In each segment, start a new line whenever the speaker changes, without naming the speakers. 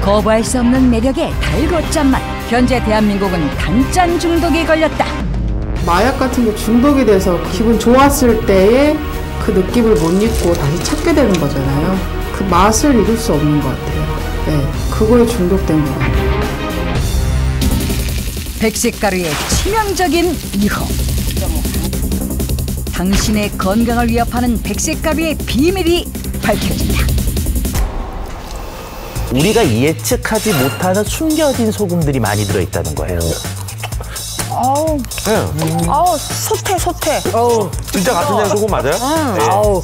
거부할 수 없는 매력의 달고 짠맛. 현재 대한민국은 단짠 중독에 걸렸다.
마약 같은 게 중독이 돼서 기분 좋았을 때의 그 느낌을 못 잊고 다시 찾게 되는 거잖아요. 그 맛을 잊을 수 없는 것 같아요. 네, 그거에 중독된 것 같아요.
백색가루의 치명적인 유혹. 당신의 건강을 위협하는 백색가루의 비밀이 밝혀진다.
우리가 예측하지 못하는 숨겨진 소금들이 많이 들어있다는 거예요.
아우,
네.
아우, 소태.
진짜 같은 양 소금 맞아요? 네.
아우.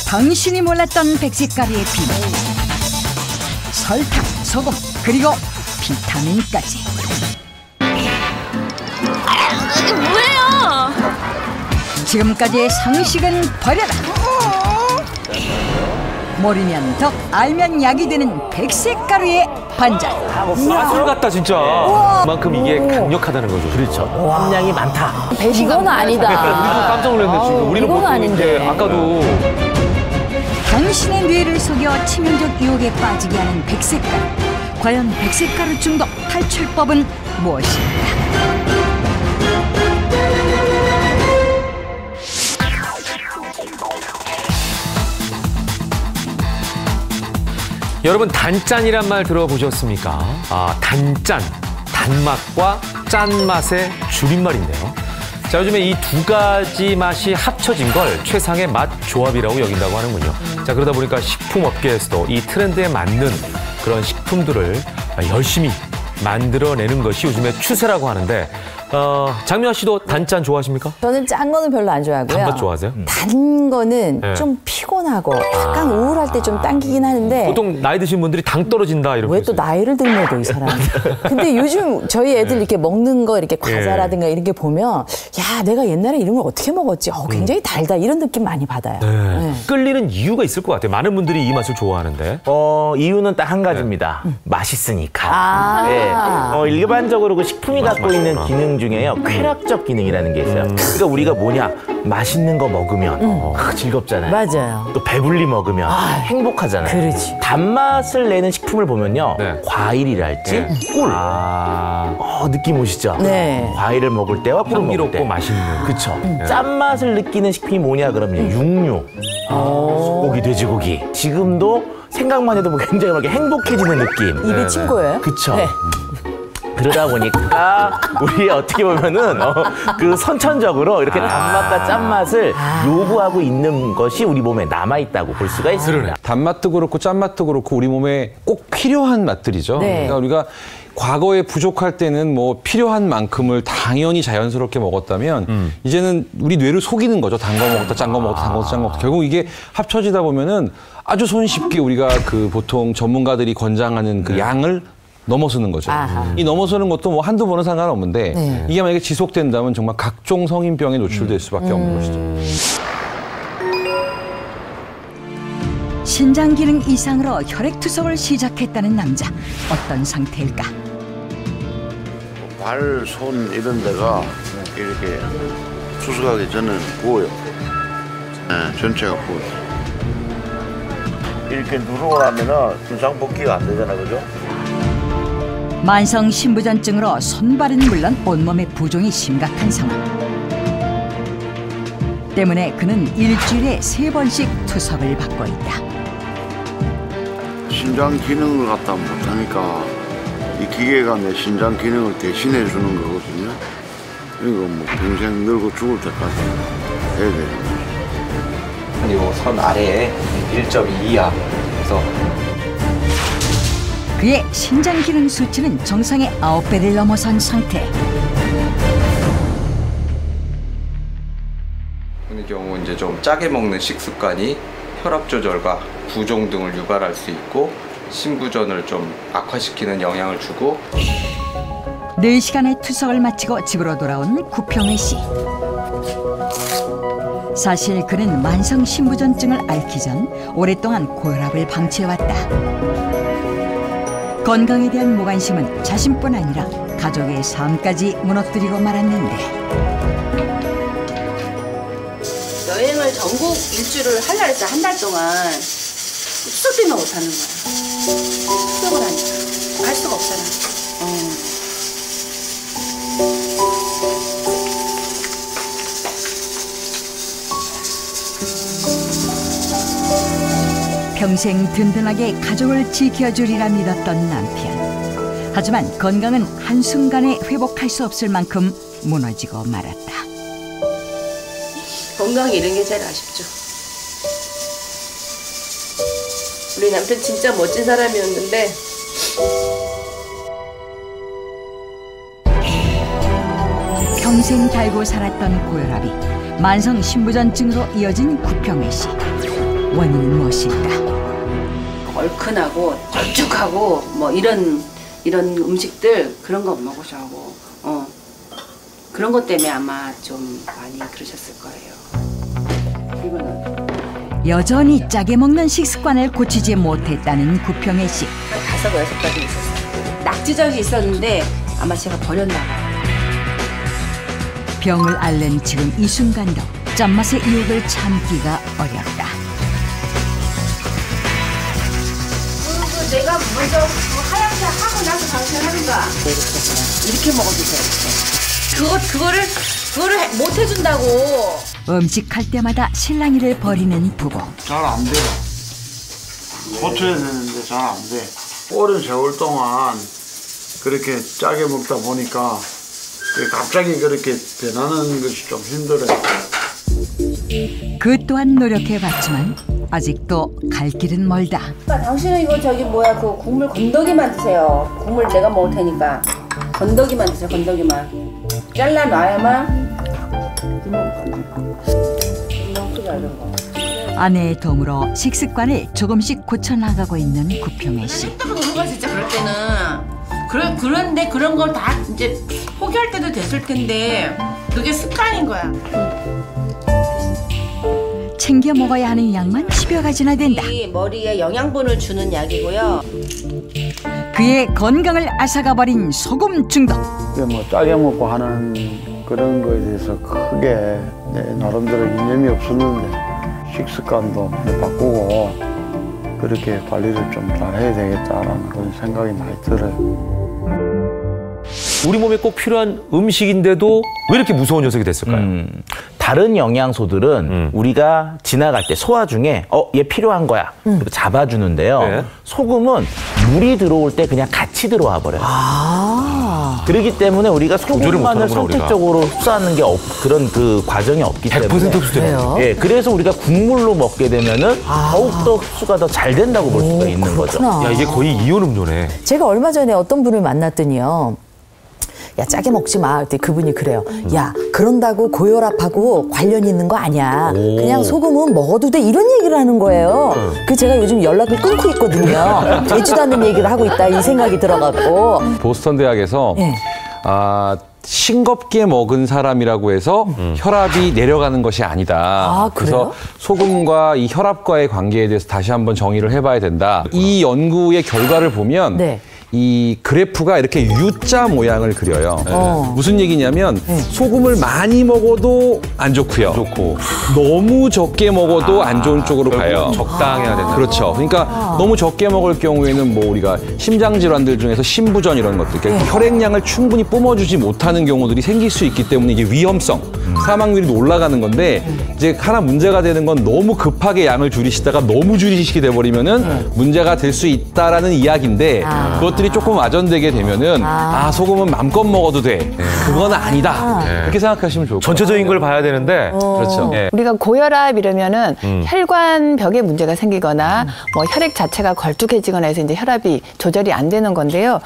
당신이 몰랐던 백색가루의 비밀. 설탕, 소금, 그리고 비타민까지.
이게 뭐예요?
지금까지의 상식은 버려라. 모르면 덕, 알면 약이 되는 백색가루의 반전.
마술 같다 진짜. 그만큼 이게 강력하다는 거죠.
그렇죠. 함량이 많다.
이건 아니다.
우리도 깜짝 놀랐네 지금. 우리는
이건
보통
아닌데.
이제 아까도
당신의 뇌를 속여 치명적 유혹에 빠지게 하는 백색가루. 과연 백색가루 중독 탈출법은 무엇일까?
여러분 단짠이란 말 들어보셨습니까? 단짠, 단맛과 짠맛의 줄임말인데요. 자, 요즘에 이 두 가지 맛이 합쳐진 걸 최상의 맛 조합이라고 여긴다고 하는군요. 자, 그러다 보니까 식품업계에서도 이 트렌드에 맞는 그런 식품들을 열심히 만들어내는 것이 요즘의 추세라고 하는데, 장미아 씨도 단짠 좋아하십니까?
저는 짠 거는 별로 안 좋아하고요.
단맛 좋아하세요?
단 거는
네.
좀 피곤하고 약간 우울할 때 좀 당기긴 하는데
보통 나이 드신 분들이 당 떨어진다 이렇게.
왜 또 나이를 들먹어 이 사람. 근데 요즘 저희 애들 이렇게 먹는 거 이렇게 과자라든가 이런 게 보면 야 내가 옛날에 이런 걸 어떻게 먹었지? 굉장히 달다 이런 느낌 많이 받아요. 네.
끌리는 이유가 있을 것 같아요. 많은 분들이 이 맛을 좋아하는데.
이유는 딱 한 가지입니다. 맛있으니까. 네. 일반적으로 그 식품이 갖고 있는 기능 중에요. 쾌락적 기능이라는 게 있어요. 그러니까 우리가 뭐냐? 맛있는 거 먹으면 즐겁잖아요.
맞아요.
또 배불리 먹으면 행복하잖아요.
그렇지.
단맛을 내는 식품을 보면요.
네.
과일이랄지 꿀. 느낌 오시죠?
네.
과일을 먹을 때와 꿀을 먹을
향기롭고
때.
맛있는.
그쵸. 짠맛을 느끼는 식품이 뭐냐 그러면 육류. 소고기, 돼지고기. 지금도 생각만 해도 굉장히 막 행복해지는 느낌.
입이 친 거예요?
그쵸.
네.
그러다 보니까 우리 어떻게 보면은 그 선천적으로 이렇게 단맛과 짠맛을 요구하고 있는 것이 우리 몸에 남아있다고 볼 수가 있습니다.
단맛도 그렇고 짠맛도 그렇고 우리 몸에 꼭 필요한 맛들이죠.
네.
그러니까 우리가 과거에 부족할 때는 뭐 필요한 만큼을 당연히 자연스럽게 먹었다면 이제는 우리 뇌를 속이는 거죠. 단 거 먹었다, 짠 거 먹었다, 단 거 먹었다, 짠 거 먹었다. 결국 이게 합쳐지다 보면은 아주 손쉽게 우리가 그 보통 전문가들이 권장하는 그 양을 넘어서는 거죠. 이 넘어서는 것도 뭐 한두 번은 상관없는데 이게 만약에 지속된다면 정말 각종 성인병에 노출될 수밖에 없는 것이죠.
신장 기능 이상으로 혈액투석을 시작했다는 남자. 어떤 상태일까?
발, 손 이런 데가 이렇게 투석하기 전에는 부어요. 네, 전체가 부어요. 이렇게 누르고 나면은 두상 복귀가 안 되잖아, 그죠?
만성 신부전증으로 손발은 물론 온몸의 부종이 심각한 상황. 때문에 그는 일주일에 3번씩 투석을 받고 있다.
신장 기능을 갖다 못하니까 이 기계가 내 신장 기능을 대신해 주는 거거든요. 그러니까 뭐 평생 늙어 죽을 때까지 해야 되는 거죠.
그리고 선 아래에 1.2 이하. 그래서
그의 신장 기능 수치는 정상의 9배를 넘어선 상태.
그런 경우 이제 좀 짜게 먹는 식습관이 혈압 조절과 부종 등을 유발할 수 있고 신부전을 좀 악화시키는 영향을 주고
4시간의 투석을 마치고 집으로 돌아온 구평회 씨. 사실 그는 만성 신부전증을 앓기 전 오랫동안 고혈압을 방치해왔다. 건강에 대한 무관심은 자신뿐 아니라 가족의 삶까지 무너뜨리고 말았는데
여행을 전국 일주를 하려고 했어. 한 달 동안 추석 때문에 못 하는 거야. 추석을 하니까 할 수가 없잖아.
평생 든든하게 가족을 지켜주리라 믿었던 남편. 하지만 건강은 한순간에 회복할 수 없을 만큼 무너지고 말았다.
건강이 이런 게 제일 아쉽죠. 우리 남편 진짜 멋진 사람이었는데
평생 달고 살았던 고혈압이 만성 신부전증으로 이어진 구평애 씨. 원인은 무엇일까?
얼큰하고 쫄쭉하고 뭐 이런 음식들 그런 거 못 먹으셔고 그런 것 때문에 아마 좀 많이 그러셨을 거예요. 이거는
여전히 짜게 먹는 식습관을 고치지 못했다는 구평애 씨.
한 5, 6가지 있었어요. 낙지젓이 있었는데 아마 제가 버렸나 봐요.
병을 앓는 지금 이 순간도 짠맛의 유혹을 참기가 어렵다.
내가 먼저 하얀색 하고 나서 당신 하는가? 이렇게 먹어주세요. 그거를 못 해준다고.
음식할 때마다 실랑이를 벌이는 부부.
잘 안 돼요. 고쳐야 되는데 잘 안 돼. 오랜 세월 동안 그렇게 짜게 먹다 보니까 갑자기 그렇게 변하는 것이 좀 힘들어요.
그 또한 노력해봤지만 아직도 갈 길은 멀다.
당신은 이거 그 국물 건더기만 드세요. 국물 내가 먹을 테니까 건더기만 드세요. 건더기만 잘라놔야만
아내의 도움으로 식습관을 조금씩 고쳐나가고 있는 구평애 씨.
누가 진짜 그럴 때는 그런데 그런 걸 다 이제 포기할 때도 됐을 텐데 그게 습관인 거야.
챙겨 먹어야 하는 양만 10여 가지나 된다.
머리에 영양분을 주는 약이고요.
그의 건강을 앗아가버린 소금 중독.
뭐 짜게 먹고 하는 그런 거에 대해서 크게 내 나름대로 이념이 없었는데 식습관도 바꾸고 그렇게 관리를 좀 잘 해야 되겠다라는 그런 생각이 많이 들어요.
우리 몸에 꼭 필요한 음식인데도 왜 이렇게 무서운 녀석이 됐을까요?
다른 영양소들은 우리가 지나갈 때 소화 중에 얘 필요한 거야. 그리고 잡아주는데요.
네.
소금은 물이 들어올 때 그냥 같이 들어와 버려요. 그렇기 때문에 우리가 소금만을 선택적으로 흡수하는 게 그런 그 과정이 없기 때문에
100% 흡수돼요.
예, 그래서 우리가 국물로 먹게 되면은 더욱더 흡수가 더 잘 된다고 볼 수가 있는 거죠.
야, 이게 거의 이온 음료네.
제가 얼마 전에 어떤 분을 만났더니요. 야, 짜게 먹지 마. 그때 그분이 그래요. 야, 그런다고 고혈압하고 관련 있는 거 아니야. 그냥 소금은 먹어도 돼. 이런 얘기를 하는 거예요. 그 제가 요즘 연락을 끊고 있거든요. 되지도 않는 얘기를 하고 있다. 이 생각이 들어갖고.
보스턴 대학에서 싱겁게 먹은 사람이라고 해서 혈압이 내려가는 것이 아니다. 그래서 소금과 이 혈압과의 관계에 대해서 다시 한번 정의를 해봐야 된다. 이 연구의 결과를 보면 이 그래프가 이렇게 U자 모양을 그려요. 무슨 얘기냐면 소금을 많이 먹어도 안 좋고요. 너무 적게 먹어도 안 좋은 쪽으로 가요.
적당해야 된다.
그렇죠. 그러니까 너무 적게 먹을 경우에는 뭐 우리가 심장 질환들 중에서 심부전 이런 것들, 그러니까 혈액량을 충분히 뿜어주지 못하는 경우들이 생길 수 있기 때문에 이게 위험성, 사망률이 올라가는 건데 이제 하나 문제가 되는 건 너무 급하게 양을 줄이시다가 너무 줄이시게 돼버리면은 문제가 될 수 있다라는 이야기인데 그것들이 조금 와전되게 되면은 소금은 맘껏 먹어도 돼. 그건 아니다. 이렇게 생각하시면 좋을 것 같아요.
전체적인 걸 봐야 되는데
그렇죠.
우리가 고혈압 이러면은 혈관벽에 문제가 생기거나 뭐 혈액 자체가 걸쭉해지거나 해서 이제 혈압이 조절이 안 되는 건데요.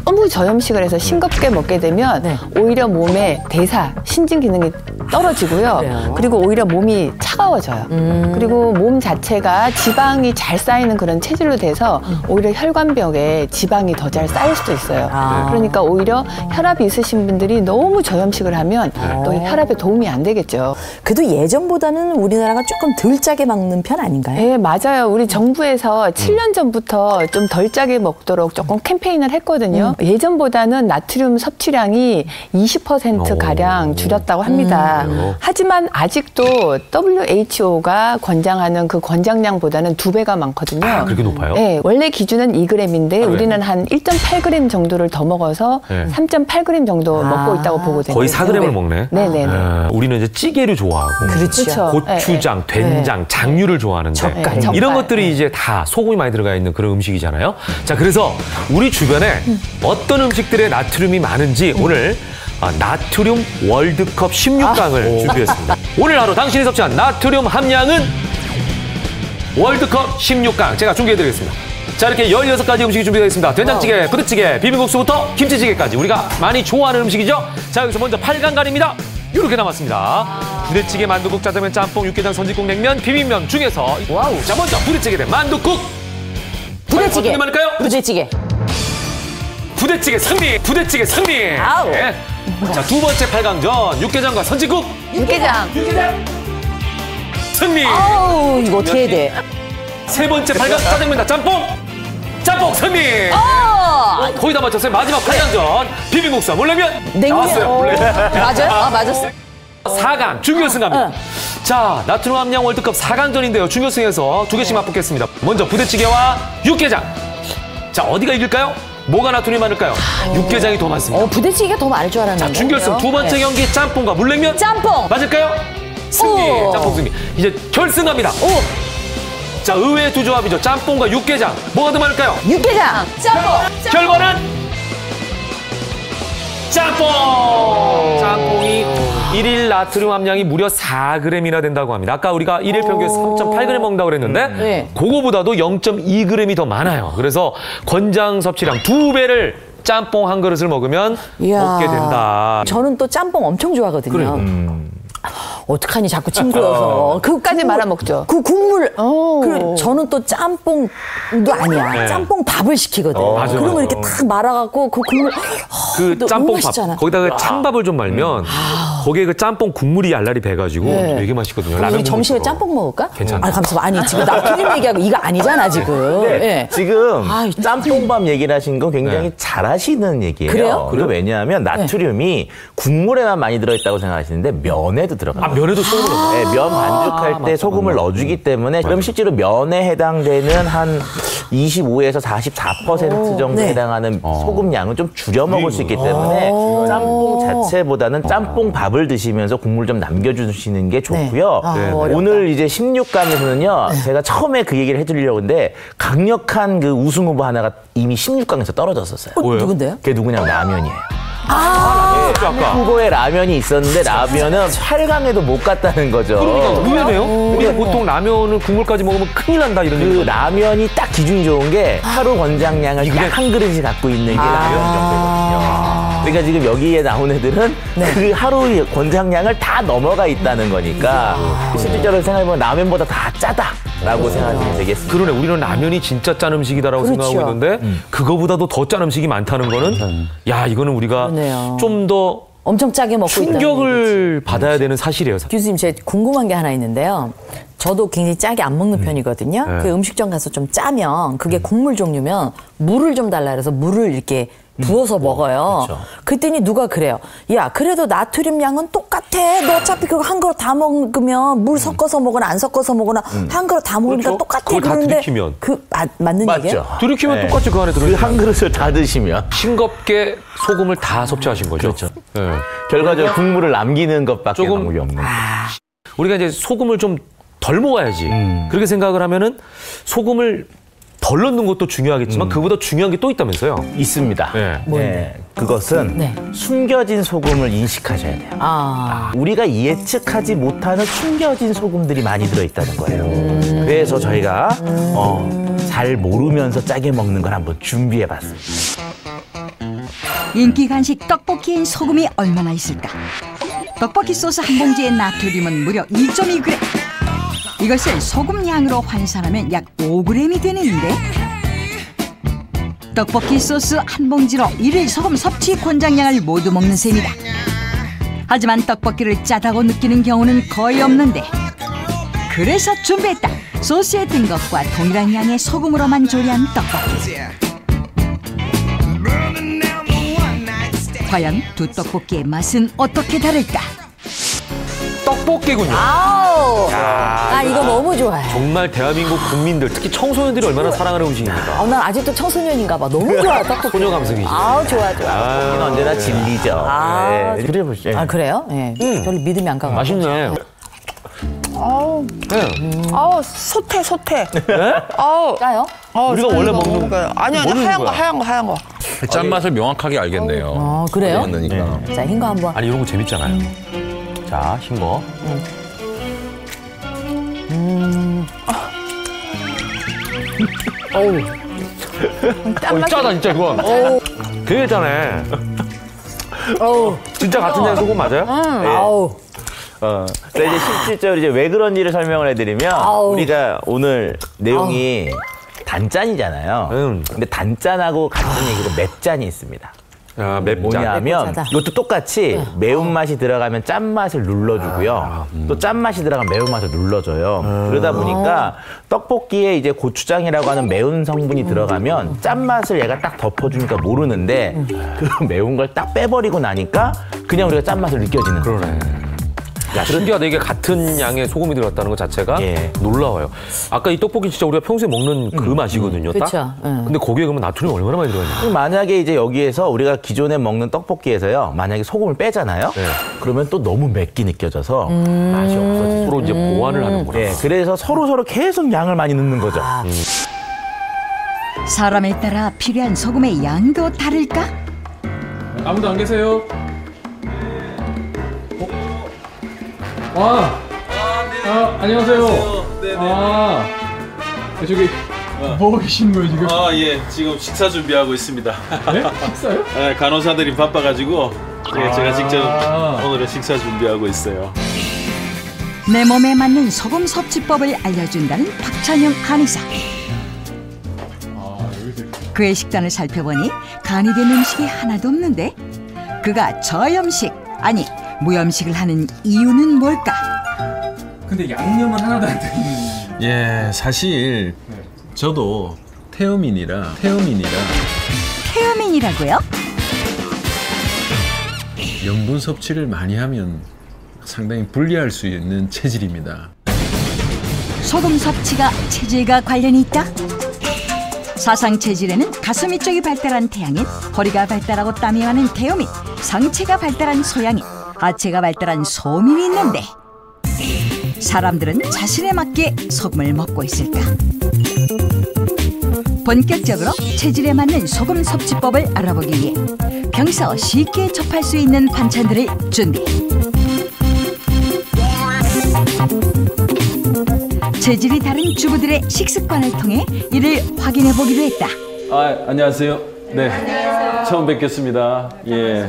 너무 저염식을 해서 싱겁게 먹게 되면 오히려 몸의 대사, 신진 기능이 떨어지고요.
그래요?
그리고 오히려 몸이 차가워져요. 그리고 몸 자체가 지방이 잘 쌓이는 그런 체질로 돼서 오히려 혈관벽에 지방이 더 잘 쌓일 수도 있어요. 그러니까 오히려 혈압이 있으신 분들이 너무 저염식을 하면 또 혈압에 도움이 안 되겠죠.
그래도 예전보다는 우리나라가 조금 덜 짜게 먹는 편 아닌가요?
네, 맞아요. 우리 정부에서 7년 전부터 좀 덜 짜게 먹도록 조금 캠페인을 했거든요. 예전보다는 나트륨 섭취량이 20%가량 줄였다고 합니다. 하지만 아직도 WHO가 권장하는 그 권장량보다는 2배가 많거든요.
아, 그렇게 높아요?
네, 원래 기준은 2g인데 우리는 한 1.8g 정도를 더 먹어서 3.8g 정도 먹고 있다고 보고 되거든요.
거의 4g을 먹네.
네네네.
우리는 이제 찌개를 좋아하고
그렇죠.
고추장, 된장, 장류를 좋아하는데
젓갈.
이런 것들이 이제 다 소금이 많이 들어가 있는 그런 음식이잖아요. 자, 그래서 우리 주변에 어떤 음식들에 나트륨이 많은지 오늘 나트륨 월드컵 16강을 준비했습니다. 오늘 하루 당신이 섭취한 나트륨 함량은 월드컵 16강 제가 중계해드리겠습니다. 자, 이렇게 16가지 음식이 준비되어 있습니다. 된장찌개, 부대찌개, 비빔국수부터 김치찌개까지 우리가 많이 좋아하는 음식이죠. 자, 여기서 먼저 8강간입니다. 이렇게 남았습니다. 부대찌개, 만두국, 짜장면, 짬뽕, 육개장, 선지국, 냉면, 비빔면 중에서 자, 먼저 부대찌개 대 만두국.
부대찌개.
어떻게 많을까요?
부대찌개.
부대찌개 승리! 부대찌개 승리!
아우.
네. 자, 두 번째 8강전 육개장과 선지국.
육개장.
승리!
아우, 이거 어떻게 해야 돼?
세 번째 8강 짜장면 짬뽕. 짬뽕 승리! 거의 다 맞췄어요. 마지막 8강전 비빔국수 물냉면. 나왔어요. 물냉면.
맞아요? 맞았어.
4강 준결승 갑니다. 자, 나트륨 함량 월드컵 4강전인데요. 준결승에서 2개씩 맞붙겠습니다. 먼저 부대찌개와 육개장. 자, 어디가 이길까요? 뭐가 나트륨이 많을까요? 육개장이 더 많습니다.
부대찌개가 더 많을 줄 알았는데.
자, 준결승 두 번째 경기 짬뽕과 물냉면.
짬뽕.
맞을까요? 승리. 짬뽕 승리. 이제 결승 갑니다. 자, 의외의 두 조합이죠. 짬뽕과 육개장. 뭐가 더 많을까요?
육개장. 짬뽕.
결과는 짬뽕! 짬뽕이 일일 나트륨 함량이 무려 4g이나 된다고 합니다. 아까 우리가 일일 평균 3.8g 먹는다고 그랬는데 그거보다도 0.2g이 더 많아요. 그래서 권장 섭취량 2배를 짬뽕 한 그릇을 먹으면 먹게 된다.
저는 또 짬뽕 엄청 좋아하거든요. 어떡하니 자꾸 친구여서
그까지 말아 먹죠.
그 국물. 저는 또 짬뽕도 아니야.
네.
짬뽕 밥을 시키거든.
맞아,
그러면
맞아.
이렇게 탁 말아갖고 그 국물.
그
너무
짬뽕밥
맛있잖아.
거기다가 찬밥을 좀 말면 거기에 그 짬뽕 국물이 알알이 배가지고 되게 맛있거든요.
우리
라면
점심에
국물처럼.
짬뽕 먹을까?
괜찮아.
감사합니다. 아니 지금 나트륨 얘기하고 이거 아니잖아 지금.
네, 지금 짬뽕밥 얘기를 하신 건 굉장히
네.
잘하시는 얘기예요.
그래요?
그리고 왜냐하면 나트륨이 국물에만 많이 들어있다고 생각하시는데 면에도 들어가요.
면에도 소금을 넣어요?
네, 면 반죽할 때 소금을 넣어주기 때문에 그럼 실제로 면에 해당되는 한 25에서 44% 정도 해당하는 소금 양은 좀 줄여 먹을 수 있기 때문에 짬뽕 자체보다는 짬뽕 밥을 드시면서 국물 좀 남겨주시는 게 좋고요. 오늘 이제 16강에서는요, 제가 처음에 그 얘기를 해드리려고 했는데 강력한 그 우승 후보 하나가 이미 16강에서 떨어졌었어요.
누군데요?
그게 누구냐면 라면이에요.
아까.
후보에 라면이 있었는데 라면은 8강에도 못 갔다는 거죠.
의외네요. 우리가 보통 라면은 국물까지 먹으면 큰일 난다 이런
그
얘기.
라면이 딱 기준이 좋은 게 하루 권장량을 딱 한 그릇이 갖고 있는 게 라면 정도거든요. 그러니까 지금 여기에 나온 애들은 그 하루 권장량을 다 넘어가 있다는 거니까 실질적으로 생각해보면 라면보다 다 짜다라고 생각하시면 되겠습니다.
그러네. 우리는 라면이 진짜 짠 음식이다라고 생각하고 있는데 그거보다도 더 짠 음식이 많다는 거는 야, 이거는 우리가 좀 더
엄청 짜게 먹고 있다는
충격을 받아야 되는 사실이에요.
교수님, 제가 궁금한 게 하나 있는데요. 저도 굉장히 짜게 안 먹는 편이거든요. 그 음식점 가서 좀 짜면 그게 국물 종류면 물을 좀 달라 그래서 물을 이렇게 부어서 먹어요.
그렇죠.
그랬더니 누가 그래요. 야, 그래도 나트륨 양은 똑같아. 너 어차피 그거 한 그릇 다 먹으면 물 섞어서 먹거나 안 섞어서 먹거나 한 그릇 다 먹으니까
그렇죠.
똑같아.
그걸 다
그러는데
들이키면.
맞는 얘기예요?
맞죠.
들이키면
네.
똑같이 그 안에
그
들어있어요.
한 그릇을 다 드시면
싱겁게 소금을 다 섭취하신 거죠.
그렇죠.
네.
결과적으로 국물을 남기는 것밖에
조금-
방법이 없는 거예요.
우리가 이제 소금을 좀 덜 먹어야지. 그렇게 생각을 하면은 소금을 덜 넣는 것도 중요하겠지만 그보다 중요한 게 또 있다면서요.
있습니다.
네.
네. 그것은 숨겨진 소금을 인식하셔야 돼요. 우리가 예측하지 못하는 숨겨진 소금들이 많이 들어있다는 거예요. 그래서 저희가 잘 모르면서 짜게 먹는 걸 한번 준비해봤습니다.
인기 간식 떡볶이엔 소금이 얼마나 있을까? 떡볶이 소스 한 봉지의 나트륨은 무려 2.2g. 이것을 소금 양으로 환산하면 약 5g이 되는데 떡볶이 소스 한 봉지로 1일 소금 섭취 권장량을 모두 먹는 셈이다. 하지만 떡볶이를 짜다고 느끼는 경우는 거의 없는데 그래서 준비했다. 소스에 든 것과 동일한 양의 소금으로만 조리한 떡볶이. 과연 두 떡볶이의 맛은 어떻게 다를까?
떡볶이군요.
아우, 나 이거 너무 좋아해.
정말 대한민국 국민들, 특히 청소년들이 얼마나 사랑하는 음식입니까?
난 아직도 청소년인가 봐. 너무 좋아, 떡볶이.
소녀 감성이지.
아우, 좋아.
떡볶이는 언제나 진리죠. 네, 그래보시죠.
아, 그래요? 예. 별로 믿음이 안 가고.
맛있네.
아우, 아우, 소태.
네?
아우,
짜요?
우리가 원래 먹는
거예요. 아니, 하얀 거.
짠맛을 명확하게 알겠네요.
그래요?
넣으니까.
자, 흰 거 한번.
아니, 이런 거 재밌잖아요. 자, 흰 거.
어우.
짜다, 진짜, 이건. 되게 짜네.
어우.
진짜 같은 양 소금 맞아요?
네.
아우.
근데 이제 실질적으로 이제 왜 그런지를 설명을 해드리면 우리가 오늘 내용이 단짠이잖아요. 근데 단짠하고 같은 얘기로 맵짠이 있습니다.
아, 맵짠.
뭐냐면 이것도 똑같이 매운맛이 들어가면 짠맛을 눌러주고요. 또 짠맛이 들어가면 매운맛을 눌러줘요. 그러다 보니까 떡볶이에 이제 고추장이라고 하는 매운 성분이 들어가면 짠맛을 얘가 딱 덮어주니까 모르는데 그 매운 걸 딱 빼버리고 나니까 그냥 우리가 짠맛을 느껴지는 거예요.
그러네. 야, 신기하다. 이게 같은 양의 소금이 들어갔다는 것 자체가 놀라워요. 아까 이 떡볶이 진짜 우리가 평소에 먹는 그 맛이거든요. 딱.
그쵸.
근데 거기에 그러면 나트륨이 얼마나 많이 들어있나요?
만약에 이제 여기에서 우리가 기존에 먹는 떡볶이에서요, 만약에 소금을 빼잖아요. 그러면 또 너무 맵게 느껴져서 맛이 없어지죠.
서로 이제 보완을 하는구나.
그래서 서로 계속 양을 많이 넣는 거죠.
사람에 따라 필요한 소금의 양도 다를까?
아무도 안 계세요? 안녕하세요. 네네. 저기 뭐 하고 계시는 거예요 지금?
예, 지금 식사 준비하고 있습니다.
네? 식사요?
네, 간호사들이 바빠가지고 제가 직접 오늘은 식사 준비하고 있어요.
내 몸에 맞는 소금 섭취법을 알려준다는 박찬영 간의사. 그의 식단을 살펴보니 간이 된 음식이 하나도 없는데 그가 저염식, 아니 무염식을 하는 이유는 뭘까?
근데 양념은 하나도 안 되는.
예, 사실 저도 태음인이라.
태음인이라고요?
염분 섭취를 많이 하면 상당히 불리할 수 있는 체질입니다.
소금 섭취가 체질과 관련이 있다? 사상 체질에는 가슴 이쪽이 발달한 태양인, 허리가 발달하고 땀이 많은 태음인, 상체가 발달한 소양인, 하체가 발달한 소민이 있는데 사람들은 자신에 맞게 소금을 먹고 있을까? 본격적으로 체질에 맞는 소금 섭취법을 알아보기 위해 평소 쉽게 접할 수 있는 반찬들을 준비. 체질이 다른 주부들의 식습관을 통해 이를 확인해 보기로 했다.
안녕하세요. 네, 안녕하세요. 처음 뵙겠습니다. 예,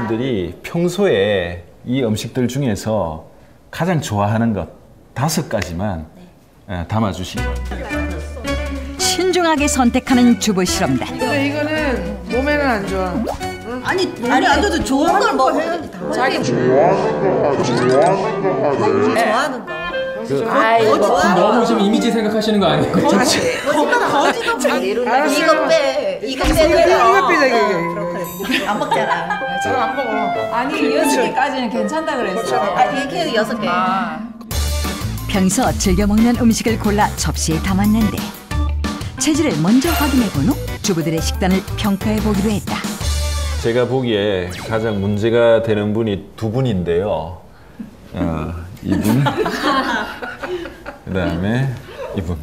분들이 평소에 이 음식들 중에서 가장 좋아하는 것 5가지만 담아주시기 바랍니다.
신중하게 선택하는 주부 실험단.
근데 이거는 몸에는 안 좋아.
아니 안 줘도 좋은 걸 먹어야지.
자기
좋아하는 거.
너무 지금 이미지 생각하시는 거 아니에요?
거지도 이거 빼. 이거 빼자. 안 먹잖아.
저는 안 먹어.
아니, 6개까지는 괜찮다 그랬어.
이렇게 6개.
평소 즐겨 먹는 음식을 골라 접시에 담았는데 체질을 먼저 확인해 본 후 주부들의 식단을 평가해 보기로 했다.
제가 보기에 가장 문제가 되는 분이 2분인데요. 이분, 그 다음에 이분.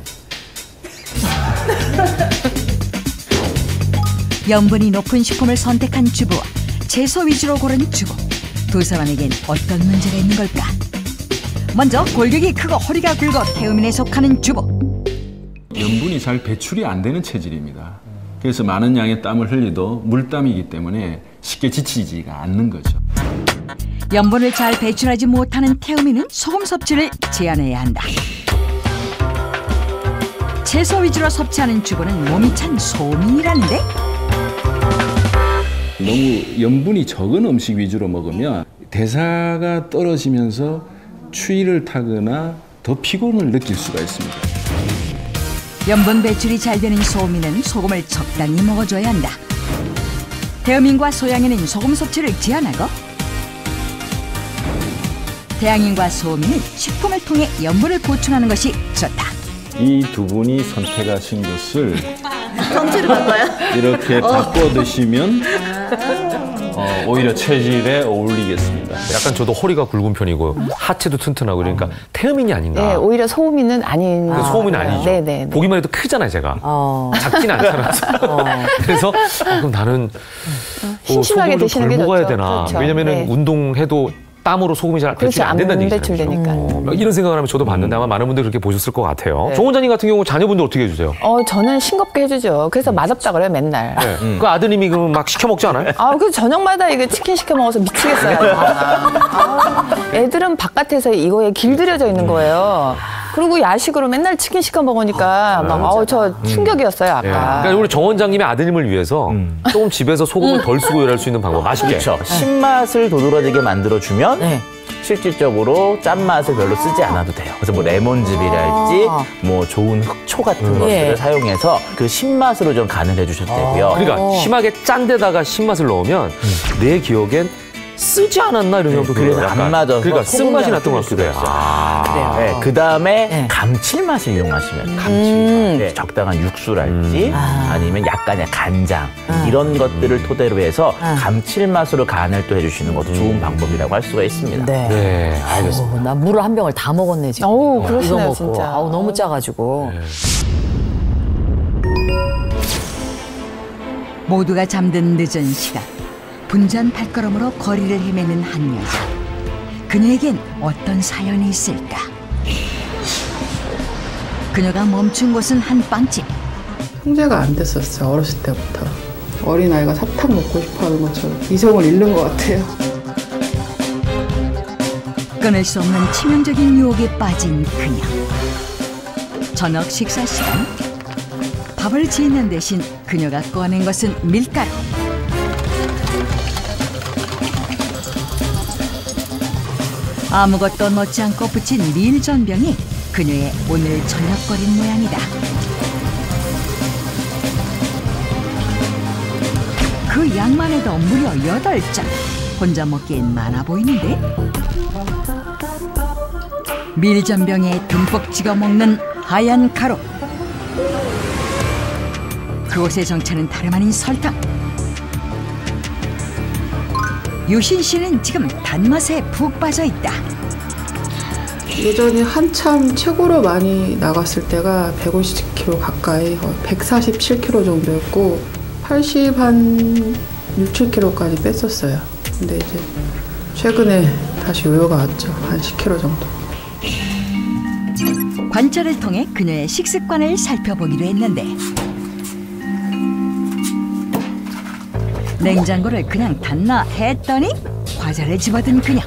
염분이 높은 식품을 선택한 주부와 채소 위주로 고른 주부. 두 사람에겐 어떤 문제가 있는 걸까? 먼저 골격이 크고 허리가 굵어 태음인에 속하는 주부.
염분이 잘 배출이 안 되는 체질입니다. 그래서 많은 양의 땀을 흘려도 물땀이기 때문에 쉽게 지치지가 않는 거죠.
염분을 잘 배출하지 못하는 태음인은 소금 섭취를 제한해야 한다. 채소 위주로 섭취하는 주부는 몸이 찬 소민이라는데
너무 염분이 적은 음식 위주로 먹으면 대사가 떨어지면서 추위를 타거나 더 피곤을 느낄 수가 있습니다.
염분 배출이 잘 되는 소민은 소금을 적당히 먹어줘야 한다. 대음인과 소양인은 소금 섭취를 제한하고 대양인과 소민은 식품을 통해 염분을 보충하는 것이 좋다.
이 두 분이 선택하신 것을
성질을 바꿔요?
이렇게 바꿔 드시면 오히려 체질에 어울리겠습니다.
약간 저도 허리가 굵은 편이고 하체도 튼튼하고 그러니까 태음인이 아닌가.
네, 오히려 소음인은 아닌.
소음인은 아니죠.
네네.
보기만 해도 크잖아요, 제가. 작진 않잖아요. 그래서 그럼 나는
심심하게
소금을 좀
드시는
덜
게
먹어야
좋죠.
되나.
그렇죠.
왜냐면은
네.
운동해도 땀으로 소금이 잘 배출이
그렇죠.
안 된다는
안 배출되니까.
얘기잖아요. 이런 생각을 하면 저도 봤는데 아마 많은 분들이 그렇게 보셨을 것 같아요.
네.
조 원장님 같은 경우 자녀분들 어떻게 해주세요?
저는 싱겁게 해주죠. 그래서 맛없다 그래요, 맨날.
네. 그 아드님이 그럼 막 시켜 먹지 않아요?
그 저녁마다 이게 치킨 시켜 먹어서 미치겠어요. 애들은 바깥에서 이거에 길들여져 있는 거예요. 그리고 야식으로 맨날 치킨 시켜 먹으니까 저 충격이었어요, 아까.
그러니까 우리 정 원장님의 아드님을 위해서 조금 집에서 소금을 덜 쓰고 일할 수 있는 방법 맛있게.
그렇죠. 신맛을 도드라지게 만들어주면 실질적으로 짠맛을 별로 쓰지 않아도 돼요. 그래서 뭐 레몬즙이랄지 뭐 좋은 흑초 같은 것들을 사용해서 그 신맛으로 좀 간을 해주셔도 되고요.
그러니까 심하게 짠 데다가 신맛을 넣으면 내 기억엔 쓰지 않았나 이런 생각도 들어요.
그래서 안 맞아서
그러니까 쓴맛이 났던 것 같기도 해요.
네, 그 다음에 감칠맛을 이용하시면 감칠맛. 네, 적당한 육수랄지 아니면 약간의 간장 이런 것들을 토대로 해서 감칠맛으로 간을 또 해주시는 것도 좋은 방법이라고 할 수가 있습니다.
네.
알겠습니다.
나 물을 한 병을 다 먹었네 지금.
그러시네요,
이거 먹고.
진짜.
너무 짜가지고.
모두가 잠든 늦은 시간 분주한 발걸음으로 거리를 헤매는 한 여자. 그녀에겐 어떤 사연이 있을까? 그녀가 멈춘 곳은 한 빵집.
통제가 안 됐었어요. 어렸을 때부터. 어린아이가 사탕 먹고 싶어하는 것처럼 이성을 잃는 것 같아요.
끊을 수 없는 치명적인 유혹에 빠진 그녀. 저녁 식사 시간 밥을 짓는 대신 그녀가 꺼낸 것은 밀가루. 아무것도 넣지 않고 부친 밀전병이 그녀의 오늘 저녁거리인 모양이다. 그 양만 해도 무려 8장. 혼자 먹기엔 많아 보이는데? 밀전병에 듬뿍 찍어 먹는 하얀 가루. 그곳의 정체는 다름 아닌 설탕. 유신 씨는 지금 단맛에 푹 빠져 있다.
예전에 한참 최고로 많이 나갔을 때가 150kg 가까이 147kg 정도였고 80 한 6, 7kg까지 뺐었어요. 근데 이제 최근에 다시 요요가 왔죠. 한 10kg 정도.
관찰을 통해 그녀의 식습관을 살펴보기로 했는데 냉장고를 그냥 닫나 했더니 과자를 집어든 그녀.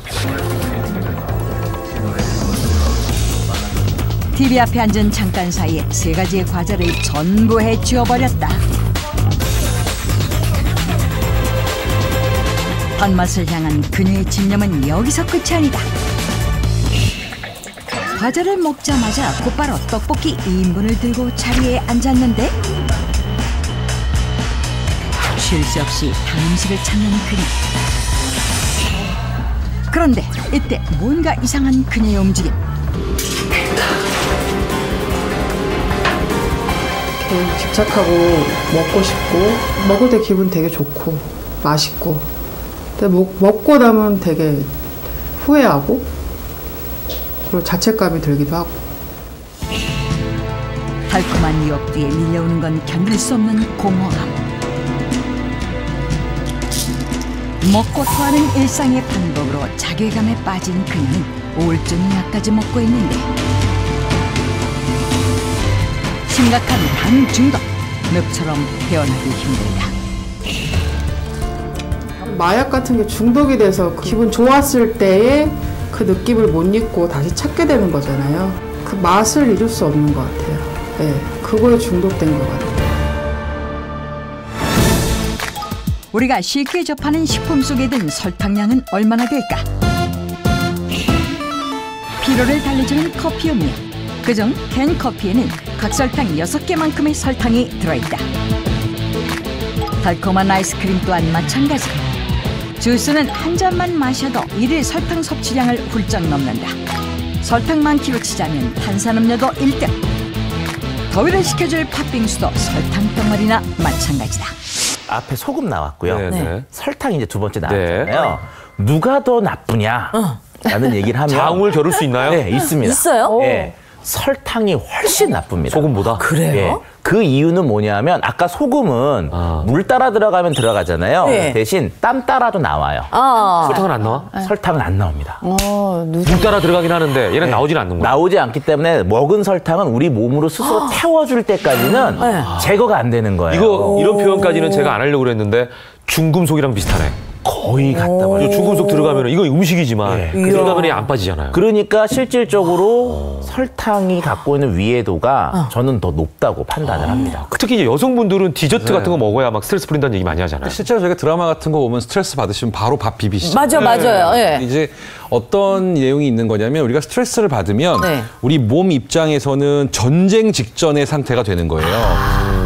TV 앞에 앉은 잠깐 사이에 3가지의 과자를 전부 해치워버렸다. 단맛을 향한 그녀의 집념은 여기서 끝이 아니다. 과자를 먹자마자 곧바로 떡볶이 2인분을 들고 자리에 앉았는데 쉴 새 없이 다른 음식을 찾는 그녀. 그런데 이때 뭔가 이상한 그녀의 움직임.
집착하고 먹고 싶고 먹을 때 기분 되게 좋고 맛있고 근데 먹고 나면 되게 후회하고 그리고 자책감이 들기도 하고
달콤한 유혹 뒤에 밀려오는 건 견딜 수 없는 공허함. 먹고 토하는 일상의 반복으로 자괴감에 빠진 그녀는 우울증 약까지 먹고 있는데 심각한 당 중독, 늪처럼 헤어나기 힘들다.
마약 같은 게 중독이 돼서 기분 좋았을 때의 그 느낌을 못 잊고 다시 찾게 되는 거잖아요. 그 맛을 잊을 수 없는 것 같아요. 네, 그거에 중독된 것 같아요.
우리가 쉽게 접하는 식품 속에 든 설탕량은 얼마나 될까? 피로를 달래주는 커피 음료. 그중 캔 커피에는 각설탕 6개만큼의 설탕이 들어있다. 달콤한 아이스크림 또한 마찬가지. 주스는 한 잔만 마셔도 일일 설탕 섭취량을 훌쩍 넘는다. 설탕 많기로 치자면 탄산음료도 1등. 더위를 식혀줄 팥빙수도 설탕 덩어리나 마찬가지다.
앞에 소금 나왔고요.
네.
설탕이 이제 두 번째 나왔잖아요. 누가 더 나쁘냐? 라는 얘기를 하면
장을 겨룰 수 있나요?
네, 있습니다.
있어요?
네, 설탕이 훨씬 나쁩니다.
소금보다?
그래요?
네, 그 이유는 뭐냐면 아까 소금은 물 따라 들어가면 들어가잖아요.
네.
대신 땀 따라도 나와요.
설탕은 안 나와?
설탕은 안 나옵니다.
물 따라 들어가긴 하는데 얘는 나오진 않는 거야.
나오지 않기 때문에 먹은 설탕은 우리 몸으로 스스로 태워줄 때까지는 제거가 안 되는 거예요.
이거 이런 표현까지는 제가 안 하려고 그랬는데 중금속이랑 비슷하네.
거의 같다 말이에요.
중금속 들어가면 이거 음식이지만 들어가면 안 빠지잖아요.
그러니까 실질적으로 설탕이 갖고 있는 위해도가 저는 더 높다고 판단을 합니다.
특히 이제 여성분들은 디저트 같은 거 먹어야 막 스트레스 풀린다는 얘기 많이 하잖아요.
실제로 저희가 드라마 같은 거 보면 스트레스 받으시면 바로 밥 비비시죠.
맞아요. 예.
이제 어떤 내용이 있는 거냐면 우리가 스트레스를 받으면 우리 몸 입장에서는 전쟁 직전의 상태가 되는 거예요.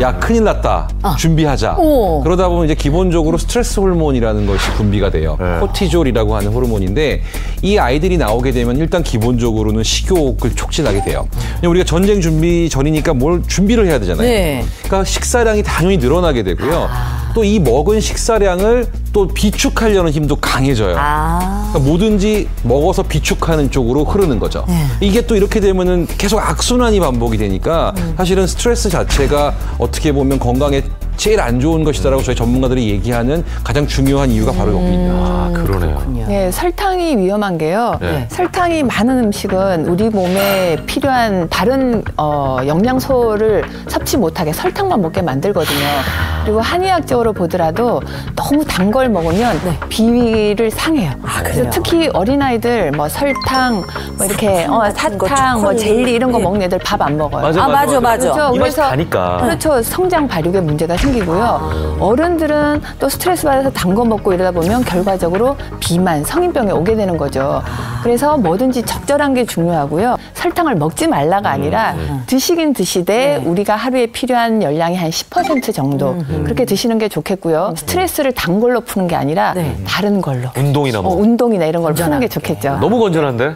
야, 큰일 났다. 준비하자. 그러다 보면 이제 기본적으로 스트레스 호르몬이라는 것이 분비가 돼요. 코티졸이라고 하는 호르몬인데 이 아이들이 나오게 되면 일단 기본적으로는 식욕을 촉진하게 돼요. 우리가 전쟁 준비 전이니까 뭘 준비를 해야 되잖아요. 그러니까 식사량이 당연히 늘어나게 되고요. 또 이 먹은 식사량을 또 비축하려는 힘도 강해져요. 그러니까 뭐든지 먹어서 비축하는 쪽으로 흐르는 거죠. 이게 또 이렇게 되면은 계속 악순환이 반복이 되니까 사실은 스트레스 자체가 어떻게 보면 건강에 제일 안 좋은 것이다라고 저희 전문가들이 얘기하는 가장 중요한 이유가 바로 여기입니다.
그러네요.
네, 설탕이 위험한 게요. 설탕이 많은 음식은 우리 몸에 필요한 다른 영양소를 섭취 못하게 설탕만 먹게 만들거든요. 그리고 한의학적으로 보더라도 너무 단 걸 먹으면 비위를 상해요. 그래서 특히 어린아이들 뭐 설탕, 뭐 이렇게 사탕, 뭐 젤리 이런 거 먹는 애들 밥 안 먹어요.
맞아.
그렇죠.
이 맛이 가니까.
그렇죠. 성장 발육에 문제가 생기고요. 어른들은 또 스트레스 받아서 단 거 먹고 이러다 보면 결과적으로 비만, 성인병에 오게 되는 거죠. 그래서 뭐든지 적절한 게 중요하고요. 설탕을 먹지 말라가 아니라 드시긴 드시되 우리가 하루에 필요한 열량이 한 10% 정도 그렇게 드시는 게 좋겠고요. 스트레스를 단 걸로 푸는 게 아니라 다른 걸로.
운동이나 뭐.
운동이나 이런 걸 푸는 게 좋겠죠.
너무 건전한데?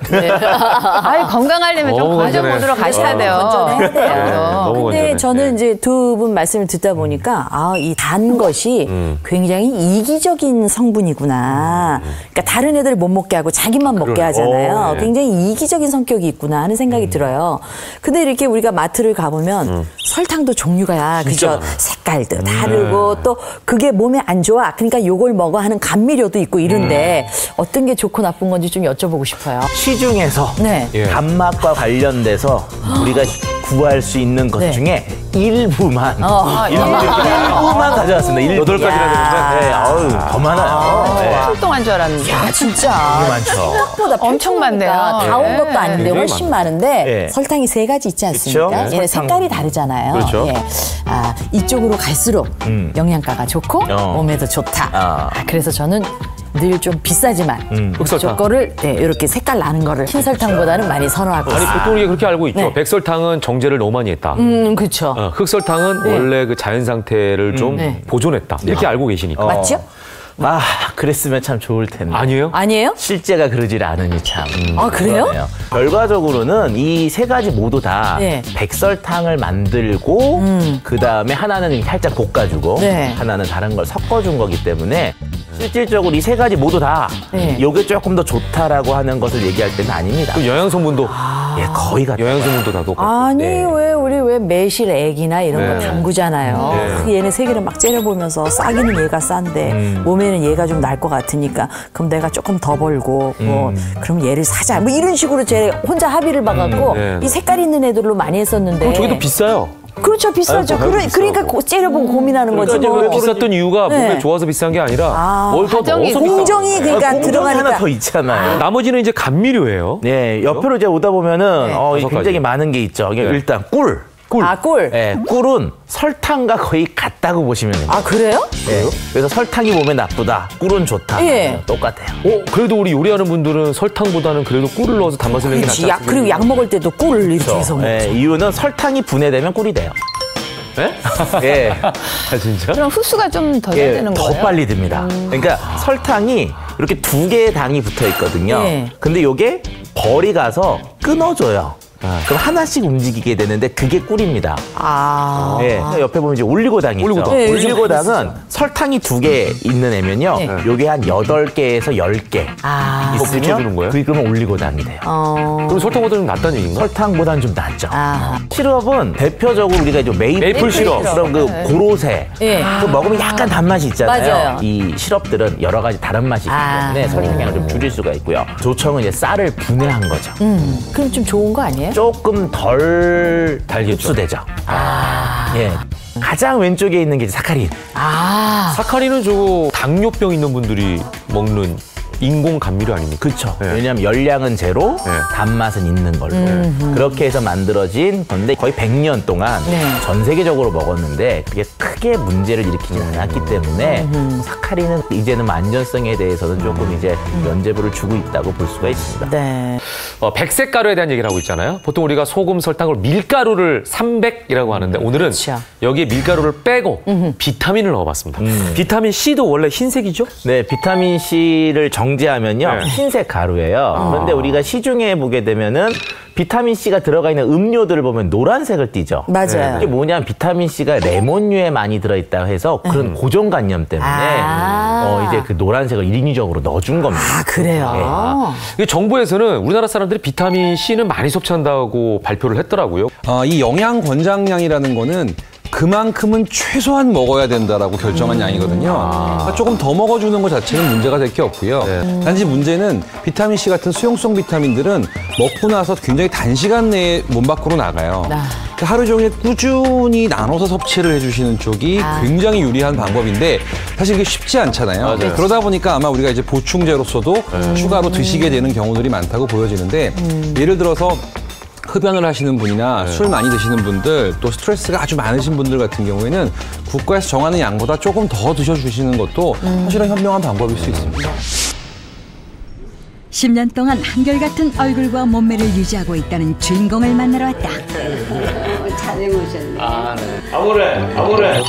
아이, 건강하려면 좀 건전 모드로 가셔야 돼요.
건전해야 돼요.
너무
근데
건전해.
저는 이제 두 분 말씀을 듣다 보니까 이 단 것이 굉장히 이기적인 성분이구나. 그러니까 다른 애들 못 먹게 하고 자기만 먹게 하잖아요. 굉장히 이기적인 성격이 있구나 하는 생각이 들어요. 근데 이렇게 우리가 마트를 가보면 설탕도 종류가 그죠? 색깔도 다르고 또 그게 몸에 안 좋아. 그러니까 요걸 먹어 하는 감미료도 있고 이런데 어떤 게 좋고 나쁜 건지 좀 여쭤보고 싶어요.
시중에서 단맛과 관련돼서 우리가 구할 수 있는 것 중에 일부만 가져왔습니다.
8가지나 되는데
더 많아요.
출동한 줄 알았는데.
야, 진짜.
되게 많죠.
생각보다
엄청 많네요.
다 온 것도 아닌데
굉장히
훨씬 많은데 설탕이 3가지 있지 않습니까?
그렇죠?
얘네 색깔이 다르잖아요.
그렇죠.
이쪽으로 갈수록 영양가가 좋고 몸에도 좋다. 그래서 저는 늘 좀 비싸지만
흑설탕.
거를 이렇게 색깔 나는 거를 흰 설탕보다는 많이 선호하고
아니
있어요.
보통 이게 그렇게 알고 있죠. 백설탕은 정제를 너무 많이 했다.
그렇죠.
흑설탕은 원래 그 자연 상태를 좀 보존했다. 이렇게 알고 계시니까.
맞죠?
그랬으면 참 좋을 텐데.
아니에요?
아니에요?
실제가 그러질 않으니 참.
그래요?
그러네요. 결과적으로는 이 3가지 모두 다 백설탕을 만들고 그 다음에 하나는 살짝 볶아주고 하나는 다른 걸 섞어준 거기 때문에 실질적으로 이 3가지 모두 다 이게 조금 더 좋다라고 하는 것을 얘기할 때는 아닙니다.
그 영양 성분도
거의 같아요.
영양 성분도 다 똑같고.
아니 우리 매실 액이나 이런 거 담그잖아요. 얘네 3개를 막 째려보면서 싸기는 얘가 싼데 몸에는 얘가 좀 날 것 같으니까 그럼 내가 조금 더 벌고 그럼 얘를 사자 뭐 이런 식으로 제 혼자 합의를 봐갖고 이 색깔 있는 애들로 많이 했었는데
저게 더 비싸요.
그렇죠, 비싸죠. 그러니까 째려보고 고민하는 거지.
그러니까
뭐.
비쌌던 이유가
네.
몸에 좋아서 비싼 게 아니라 뭘 더 넣어서
공정이 그러니까 들어가니까.
하나 더 있잖아요.
나머지는 이제 감미료예요.
네, 옆으로 이제 오다 보면은
네.
굉장히 많은 게 있죠. 일단 꿀.
꿀.
네, 꿀은 설탕과 거의 같다고 보시면 됩니다.
아, 그래요?
네. 그래서 설탕이 몸에 나쁘다, 꿀은 좋다.
예.
똑같아요.
그래도 우리 요리하는 분들은 설탕보다는 그래도 꿀을 넣어서 단맛을 내는 게 낫지 않습니까?
그리고 약 먹을 때도 꿀을 이렇게 해서 먹죠.
네, 이유는 설탕이 분해되면 꿀이 돼요.
네?
예.
아, 진짜?
그럼 흡수가 좀 더 해야 되는
더
거예요?
빨리 듭니다. 그러니까 설탕이 이렇게 2개의 당이 붙어 있거든요.
네.
근데 요게 벌이 가서 끊어줘요. 그럼 하나씩 움직이게 되는데 그게 꿀입니다.
아.
네, 옆에 보면 이제 올리고당이 있죠.
올리고당.
네,
올리고당은 설탕이 2개 있는 애면요.
네.
요게 한 8개에서 10개
아.
붙여주는 거예요?
그러면 올리고당이 돼요.
그럼 설탕보다 좀 낫다는 얘기인가?
설탕보다는 좀 낫죠.
아.
시럽은 대표적으로 우리가 이제 메이플 시럽, 그런 그 고로쇠,
예.
그 먹으면 약간 단맛이 있잖아요.
맞아요.
이 시럽들은 여러 가지 다른 맛이 있기 때문에 설탕량을 좀 줄일 수가 있고요. 조청은 이제 쌀을 분해한 거죠.
그럼 좀 좋은 거 아니에요?
조금 덜 흡수되죠. 예. 가장 왼쪽에 있는 게 이제 사카린.
사카린은 저거 당뇨병 있는 분들이 먹는 인공 감미료 아닙니까?
그렇죠.
네.
왜냐하면 열량은 제로,
네.
단맛은 있는 걸로. 그렇게 해서 만들어진 건데 거의 100년 동안 전 세계적으로 먹었는데 그게 크게 문제를 일으키지 않았기 때문에 사카린은 이제는 안전성에 대해서는 조금 이제 면죄부를 주고 있다고 볼 수가 있습니다.
네.
백색 가루에 대한 얘기를 하고 있잖아요. 보통 우리가 소금, 설탕을 밀가루를 300이라고 하는데 오늘은 여기에 밀가루를 빼고 비타민을 넣어봤습니다. 비타민 C도 원래 흰색이죠?
네, 비타민 C를 정제하면요
네.
흰색 가루예요. 그런데 우리가 시중에 보게 되면은 비타민 C가 들어가 있는 음료들을 보면 노란색을 띠죠.
맞아요.
이게 뭐냐면 비타민 C가 레몬류에 많이 들어있다고 해서 그런 고정관념 때문에 이제 그 노란색을 인위적으로 넣어준 겁니다.
아, 그래요?
이게 정부에서는 우리나라 사람들이 비타민 C는 많이 섭취한다고 발표를 했더라고요.
이 영양 권장량이라는 거는 그만큼은 최소한 먹어야 된다라고 결정한 양이거든요. 그러니까 조금 더 먹어주는 것 자체는 문제가 될 게 없고요. 단지 문제는 비타민 C 같은 수용성 비타민들은 먹고 나서 굉장히 단시간 내에 몸 밖으로 나가요. 그러니까 하루 종일 꾸준히 나눠서 섭취를 해주시는 쪽이 굉장히 유리한 방법인데 사실 이게 쉽지 않잖아요. 그러다 보니까 아마 우리가 이제 보충제로서도 추가로 드시게 되는 경우들이 많다고 보여지는데 예를 들어서 흡연을 하시는 분이나 술 많이 드시는 분들, 또 스트레스가 아주 많으신 분들 같은 경우에는 국가에서 정하는 양보다 조금 더 드셔주시는 것도 사실은 현명한 방법일 수 있습니다.
10년 동안 한결같은 얼굴과 몸매를 유지하고 있다는 주인공을 만나러 왔다.
잘 해보셨네.
아모레.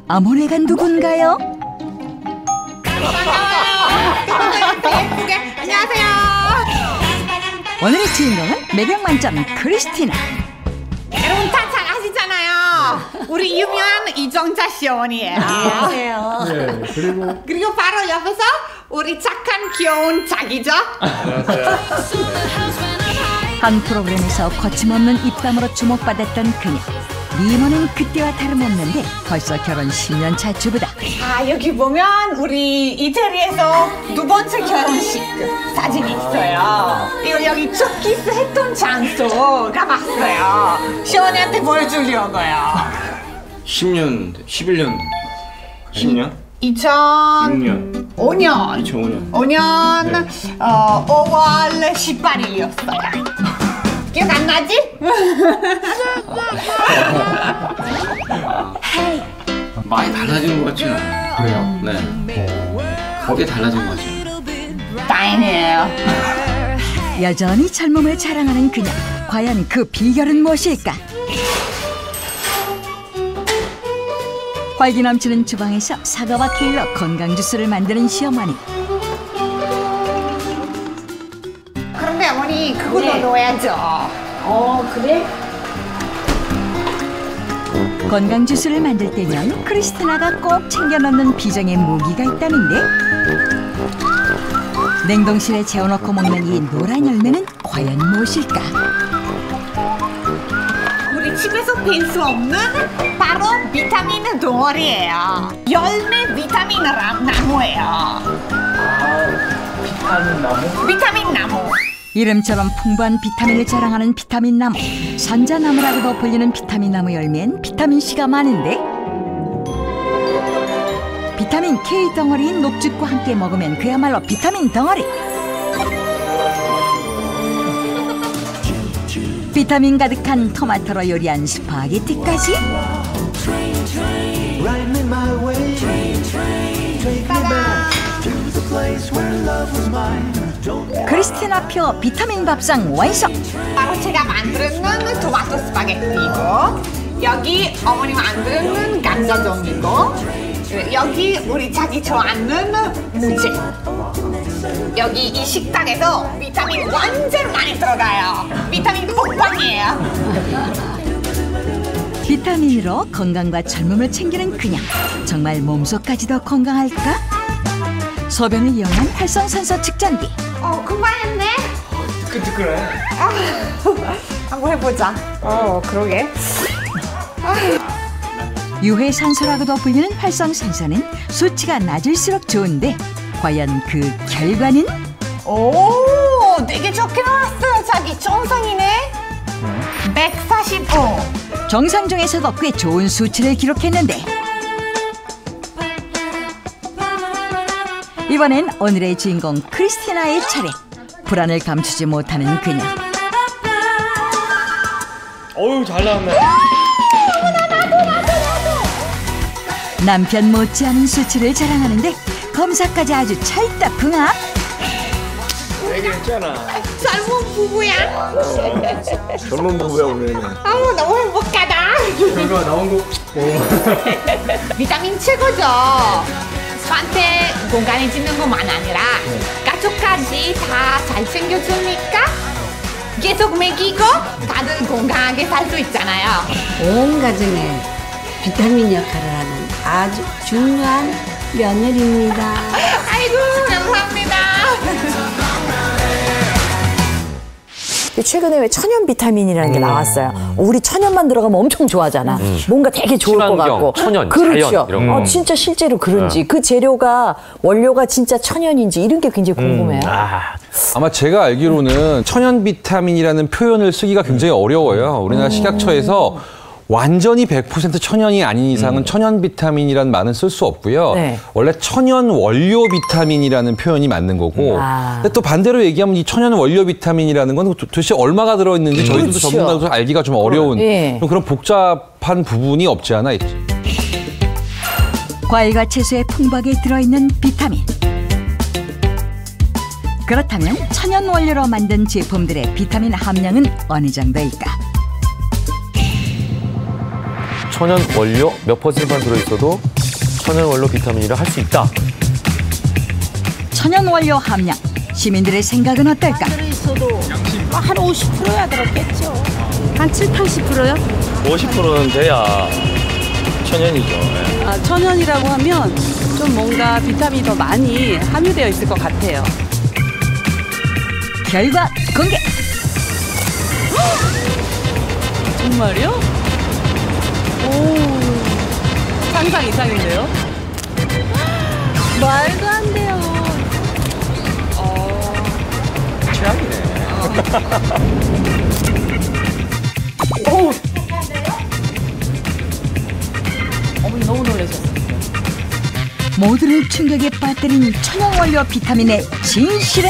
아모레가 누군가요? 오늘의 주인공은 매력 만점 크리스티나.
여러분 다 잘 아시잖아요. 우리 유명한 이정자 시어머니예요.
안녕하세요.
네,
그리고 바로 옆에서 우리 착한 귀여운 자기죠.
한 프로그램에서 거침없는 입담으로 주목받았던 그녀. 미모는 그때와 다름없는데 벌써 결혼 10년 차 주부다.
아, 여기 보면 우리 이태리에서 2번째 결혼식 사진이 있어요. 이거 여기 첫 키스했던 장소 가봤어요. 시어머니한테 보여주려고요.
10년, 11년, 10년?
2005년.
2005년.
5년 5월 18일이었어요. 기억 안 나지?
많이 달라진 것 같지는 않아요.
그래요?
네. 거기에 달라진 것 같죠.
다행이에요.
여전히 젊음을 자랑하는 그녀. 과연 그 비결은 무엇일까? 활기 넘치는 주방에서 사과와 킬러 건강 주스를 만드는 시어머니.
그런데 어머니 그것도 넣어야죠.
그래?
건강 주스를 만들 때면 크리스티나가 꼭 챙겨 넣는 비정의 무기가 있다는데 냉동실에 재워놓고 먹는 이 노란 열매는 과연 무엇일까?
우리 집에서 뺄 수 없는 바로 비타민 덩어리예요. 열매 비타민 나무예요.
비타민 나무?
비타민 나무.
이름처럼 풍부한 비타민을 자랑하는 비타민 나무. 산자나무라고도 불리는 비타민 나무 열매엔 비타민 C가 많은데 비타민 K 덩어리인 녹즙과 함께 먹으면 그야말로 비타민 덩어리. 비타민 가득한 토마토로 요리한 스파게티까지. 크리스티나표 비타민 밥상 완성.
바로 제가 만드는 토마토 스파게티고, 여기 어머니 만드는 감자전이고, 여기 우리 자기 좋아하는 무채. 여기 이 식당에서 비타민 완전 많이 들어가요. 비타민 폭탄이에요.
비타민으로 건강과 젊음을 챙기는 그냥 정말 몸속까지도 건강할까? 소변을 이용한 활성산소 측정기.
금방 했네.
뜨끈뜨끈해.
한번 해보자. 그러게.
유해산소라고도 불리는 활성산소는 수치가 낮을수록 좋은데 과연 그 결과는?
오, 되게 좋게 나왔어요. 자기 정상이네. 145.
정상 중에서도 꽤 좋은 수치를 기록했는데 이번엔 오늘의 주인공 크리스티나의 차례. 불안을 감추지 못하는 그녀.
어우, 잘 나왔네.
남편 못지않은 수치를 자랑하는데 검사까지 아주 찰떡궁합.
되게 했잖아.
젊은 부부야.
젊은 부부야, 오늘은.
아우, 너무 행복하다.
결과 나온 거.
비타민 최고죠. 저한테 건강해지는 것만 아니라 가족까지 다 잘 챙겨주니까 계속 먹이고 다들 건강하게 살 수 있잖아요.
온 가정에 비타민 역할을 하는 아주 중요한 며느리입니다.
아이고, 감사합니다.
최근에 왜 천연 비타민이라는 게 나왔어요. 우리 천연만 들어가면 엄청 좋아하잖아. 뭔가 되게 좋을 것 같고.
천연,
그렇죠.
자연 이런 거.
진짜 실제로 그런지 그 재료가 원료가 진짜 천연인지 이런 게 굉장히 궁금해요.
아마 제가 알기로는 천연 비타민이라는 표현을 쓰기가 굉장히 어려워요. 우리나라 식약처에서 완전히 100% 천연이 아닌 이상은 천연 비타민이라는 말은 쓸 수 없고요.
네.
원래 천연 원료 비타민이라는 표현이 맞는 거고. 근데 또 반대로 얘기하면 이 천연 원료 비타민이라는 건 도대체 얼마가 들어있는지 저희들도
그렇죠.
전문가로서 알기가 좀 어려운
예.
그런 복잡한 부분이 없지 않아 있죠.
과일과 채소에 풍부하게 들어있는 비타민. 그렇다면 천연 원료로 만든 제품들의 비타민 함량은 어느 정도일까?
천연 원료 몇 %만 들어있어도 천연 원료 비타민이라 할 수 있다.
천연 원료 함량. 시민들의 생각은 어떨까?
있어도 한 50%야 들었겠죠. 한 7, 80%요?
50%는 돼야 천연이죠.
천연이라고 하면 좀 뭔가 비타민이 더 많이 함유되어 있을 것 같아요.
결과 공개!
정말요? 오, 상상 이상인데요? 말도 안 돼요.
최악이네.
오! 어머니 너무 놀라셨어요.
모두를 충격에 빠뜨린 천연 원료 비타민의 진실은?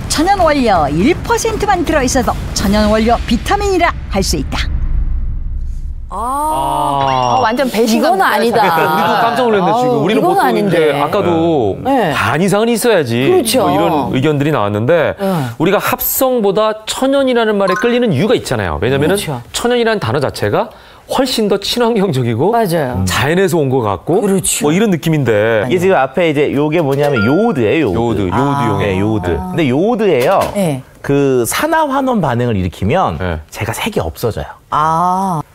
천연 원료 1%만 들어있어도 천연 원료 비타민이라 할 수 있다.
완전 배신감.
이건 아니다.
우리도 깜짝 놀랐네 지금. 우리는
이건
보통
아닌데.
이제 아까도
네.
반 이상은 있어야지.
그렇죠.
뭐 이런 의견들이 나왔는데 우리가 합성보다 천연이라는 말에 끌리는 이유가 있잖아요. 왜냐면은
그렇죠.
천연이라는 단어 자체가 훨씬 더 친환경적이고
맞아요.
자연에서 온 것 같고
그렇죠.
뭐 이런 느낌인데
이게 지금 앞에 이제 요게 뭐냐면 요오드예요. 요오드.
요오드용의
요오드. 근데 요오드예요.
네.
그 산화환원 반응을 일으키면 제가 색이 없어져요.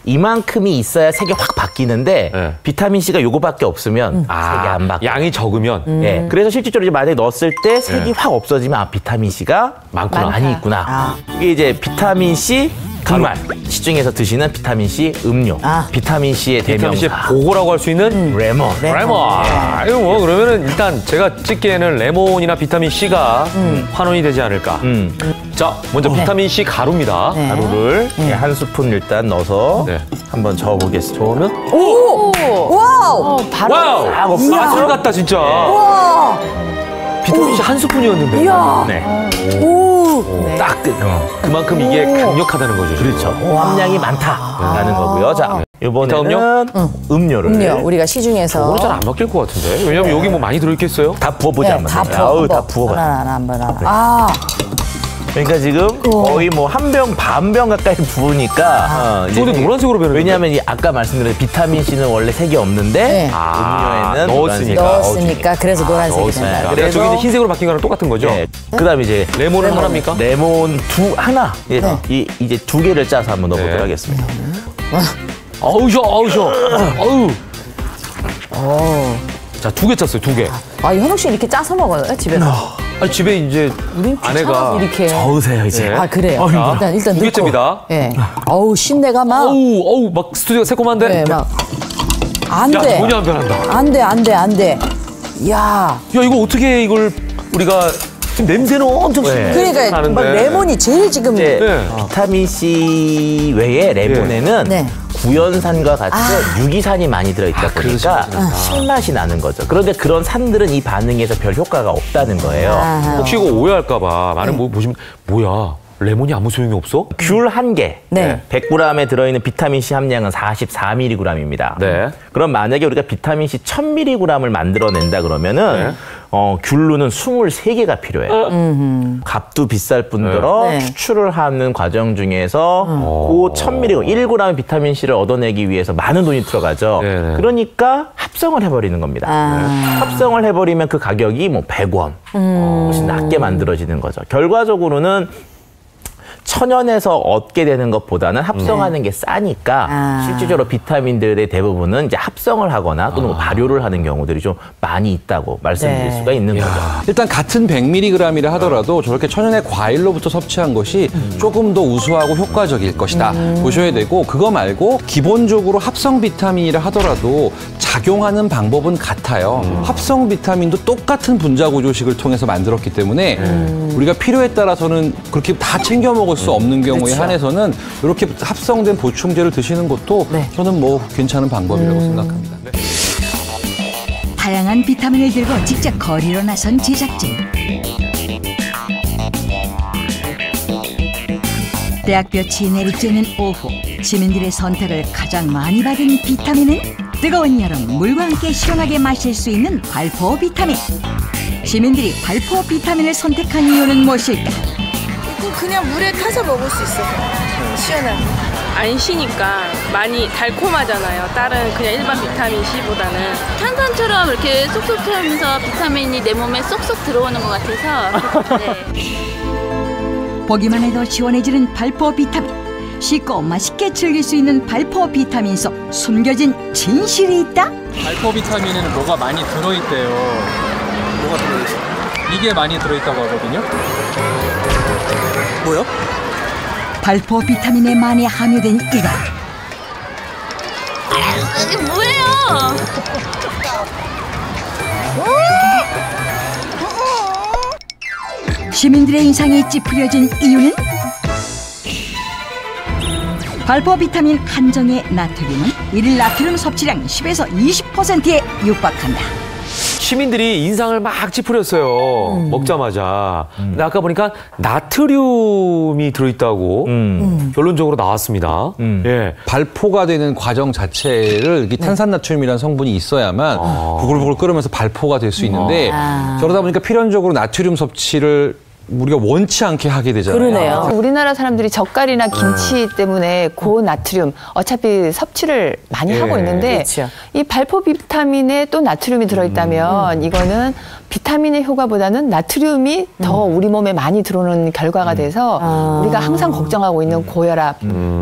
이만큼이 있어야 색이 확 바뀌는데 비타민 C가 요거밖에 없으면 색이 안 바뀌어요.
양이 적으면.
예. 그래서 실질적으로 이제 만약에 넣었을 때 색이 확 없어지면 비타민 C가
많구나.
많이 있구나. 이게 이제 비타민 C 정말 시중에서 드시는 비타민 C 음료, 비타민 C의
비타민 C
대명사
보고라고 할 수 있는
레몬.
이거 뭐 그러면은 일단 제가 찍기에는 레몬이나 비타민 C가 환원이 되지 않을까. 자, 먼저 비타민 C 가루입니다.
가루를 한 스푼 일단 넣어서 한번 저어보겠습니다. 저으면
오! 와우!
바로
와우! 마술 같다 진짜.
와!
비타민 C 한 스푼이었는데.
이야.
네.
오!
딱
그만큼 이게 강력하다는 거죠.
그렇죠. 함량이 많다라는 거고요. 자, 이번에는 음료를.
음료 우리가 시중에서
저거는 잘 안 바뀔 것 같은데. 왜냐면 여기 뭐 많이 들어있겠어요?
다 부어보자 한번. 다 부어봐.
하나 한번.
그러니까 지금 거의 뭐 한 병 반 병 가까이 부으니까.
근데 노란색으로 변했는데.
왜냐하면 아까 말씀드린 비타민 C는 원래 색이 없는데 음료에는
넣었으니까 그래서 노란색이 된다.
그래서 저기 흰색으로 바뀐 거랑 똑같은 거죠?
네. 그다음에 이제
레몬은 하나입니까?
레몬 하나. 이제 두 개를 짜서 한번 넣어보도록 하겠습니다.
아우 셔. 자, 2개 짰어요, 2개.
현욱 씨 이렇게 짜서 먹어요, 집에서?
아니, 집에 이제 아내가
이렇게
저으세요, 이제.
그래요? 일단
2개째입니다.
예. 어우, 신내가 막.
어우, 막 스튜디오가 새콤한데?
네, 막. 안 돼.
야, 전혀 안 변한다.
안 돼. 야,
이거 어떻게 이걸 우리가 지금 냄새는 엄청
그러니까
나는데.
막 레몬이 제일 지금
비타민 C 외에 레몬에는 구연산과 같이 유기산이 많이 들어있다 보니까 신맛이 나는 거죠. 그런데 그런 산들은 이 반응에서 별 효과가 없다는 거예요.
혹시 이거 오해할까 봐 많은 보시면 뭐야? 레몬이 아무 소용이 없어?
귤 한 개, 100g에 들어있는 비타민 C 함량은 44mg입니다. 그럼 만약에 우리가 비타민 C 1000mg을 만들어낸다 그러면은 귤루는 23개가 필요해요. 값도 비쌀 뿐더러 추출을 하는 과정 중에서 그 1000mg, 1g 비타민 C를 얻어내기 위해서 많은 돈이 들어가죠. 그러니까 합성을 해버리는 겁니다. 합성을 해버리면 그 가격이 뭐 100원, 훨씬 낮게 만들어지는 거죠. 결과적으로는 천연에서 얻게 되는 것보다는 합성하는 게 싸니까 실질적으로 비타민들의 대부분은 이제 합성을 하거나 또는 발효를 하는 경우들이 좀 많이 있다고 말씀드릴 수가 있는 거죠.
일단 같은 100mg이라 하더라도 저렇게 천연의 과일로부터 섭취한 것이 조금 더 우수하고 효과적일 것이다 보셔야 되고, 그거 말고 기본적으로 합성 비타민이라 하더라도 작용하는 방법은 같아요. 합성 비타민도 똑같은 분자 구조식을 통해서 만들었기 때문에 우리가 필요에 따라서는 그렇게 다 챙겨 먹을 수 없는 경우에 한해서는 이렇게 합성된 보충제를 드시는 것도 저는 뭐 괜찮은 방법이라고 생각합니다.
다양한 비타민을 들고 직접 거리로 나선 제작진. 대학볕이 내리쬐는 오후, 시민들의 선택을 가장 많이 받은 비타민은 뜨거운 여름 물과 함께 시원하게 마실 수 있는 발포 비타민. 시민들이 발포 비타민을 선택한 이유는 무엇일까?
이거 그냥 물에 타서 먹을 수 있어서 시원하고 안 쉬니까 많이 달콤하잖아요. 다른 그냥 일반 비타민 C보다는
탄산처럼 이렇게 쏙쏙 하면서 비타민이 내 몸에 쏙쏙 들어오는 것 같아서
보기만 해도 시원해지는 발포 비타민. 쉽고 맛있게 즐길 수 있는 발포 비타민 속 숨겨진 진실이 있다?
발포 비타민에는 뭐가 많이 들어있대요. 뭐가 들어있어요? 이게 많이 들어있다고 하거든요.
뭐요?
발포 비타민에 많이 함유된 이가
이게 뭐예요?
시민들의 인상이 찌푸려진 이유는 발포 비타민 한정의 나트륨은 일일 나트륨 섭취량 10에서 20%에 육박한다.
시민들이 인상을 막 찌푸렸어요. 먹자마자. 근데 아까 보니까 나트륨이 들어있다고 결론적으로 나왔습니다.
발포가 되는 과정 자체를 탄산나트륨이라는 성분이 있어야만 부글부글 끓으면서 발포가 될 수 있는데 그러다 보니까 필연적으로 나트륨 섭취를 우리가 원치 않게 하게 되잖아요.
그러네요. 우리나라 사람들이 젓갈이나 김치 때문에 고나트륨 어차피 섭취를 많이 하고 있는데 이 발포 비타민에 또 나트륨이 들어있다면 이거는 비타민의 효과보다는 나트륨이 더 우리 몸에 많이 들어오는 결과가 돼서 우리가 항상 걱정하고 있는 고혈압,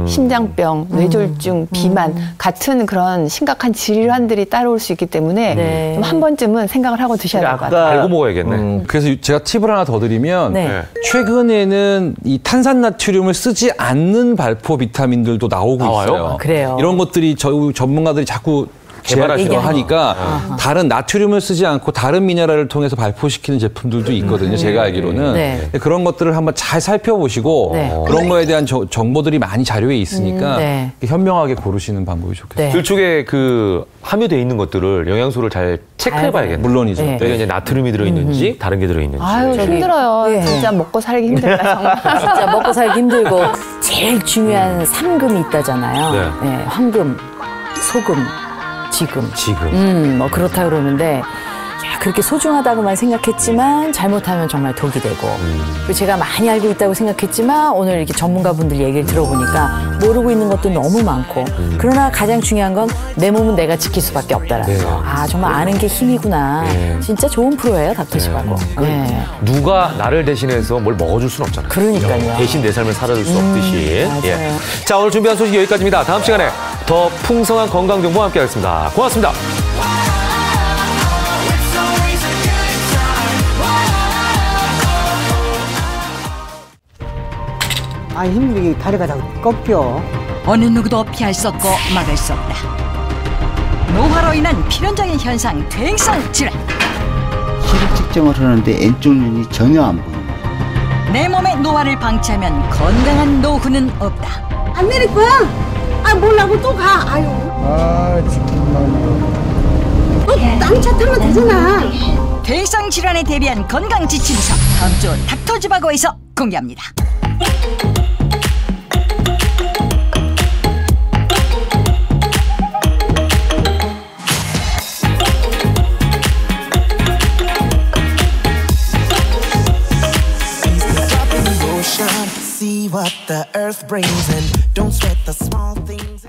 심장병, 뇌졸중, 비만 같은 그런 심각한 질환들이 따라올 수 있기 때문에 좀 한 번쯤은 생각을 하고 드셔야 될 것 같아요.
알고 먹어야겠네.
그래서 제가 팁을 하나 더 드리면
네.
최근에는 이 탄산나트륨을 쓰지 않는 발포 비타민들도 나오고 있어요.
아, 그래요?
이런 것들이 전문가들이 자꾸 개발하시고 하니까 다른 나트륨을 쓰지 않고 다른 미네랄을 통해서 발포시키는 제품들도 있거든요. 제가 알기로는.
네.
그런 것들을 한번 잘 살펴보시고
네.
그런 거에 대한 정보들이 많이 자료에 있으니까
네.
현명하게 고르시는 방법이 좋겠어요.
들쭉에 그 함유되어 있는 것들을 영양소를 잘 체크해봐야겠네.
물론이죠.
네.
여기가 이제 나트륨이 들어있는지 다른 게 들어있는지.
아유, 힘들어요.
네.
진짜 먹고 살기 힘들다, 정말.
진짜 먹고 살기 힘들고 제일 중요한 삼금이 있다잖아요.
네.
네, 황금, 소금, 지금. 뭐 그렇다 그러는데 야, 그렇게 소중하다고만 생각했지만 잘못하면 정말 독이 되고 그리고 제가 많이 알고 있다고 생각했지만 오늘 이렇게 전문가분들 얘기를 들어보니까 모르고 있는 것도 너무 많고 그러나 가장 중요한 건 내 몸은 내가 지킬 수밖에 없다라는 거. 아 정말 아는 게 힘이구나. 진짜 좋은 프로예요, 닥터십하고. 네.
누가 나를 대신해서 뭘 먹어줄 수는 없잖아요.
그러니까요.
대신 내 삶을 살아줄 수 없듯이.
맞아요.
예. 자, 오늘 준비한 소식 여기까지입니다. 다음 시간에 더 풍성한 건강 정보와 함께 하겠습니다. 고맙습니다.
아 힘들게 다리가 다 꺾여.
어느 누구도 피할 수 없고 막을 수 없다. 노화로 인한 필연적인 현상 퇴행성 질환.
시력 측정을 하는데 왼쪽 눈이 전혀 안 보여.
내 몸의 노화를 방치하면 건강한 노후는 없다.
안 내릴 거야? 아 몰라고 또 가. 아유.
아 지금만.
다른 차 타면 되잖아.
퇴행성 질환에 대비한 건강 지침서 다음 주 닥터지바고에서 공개합니다.
See what the earth brings and don't sweat the small things.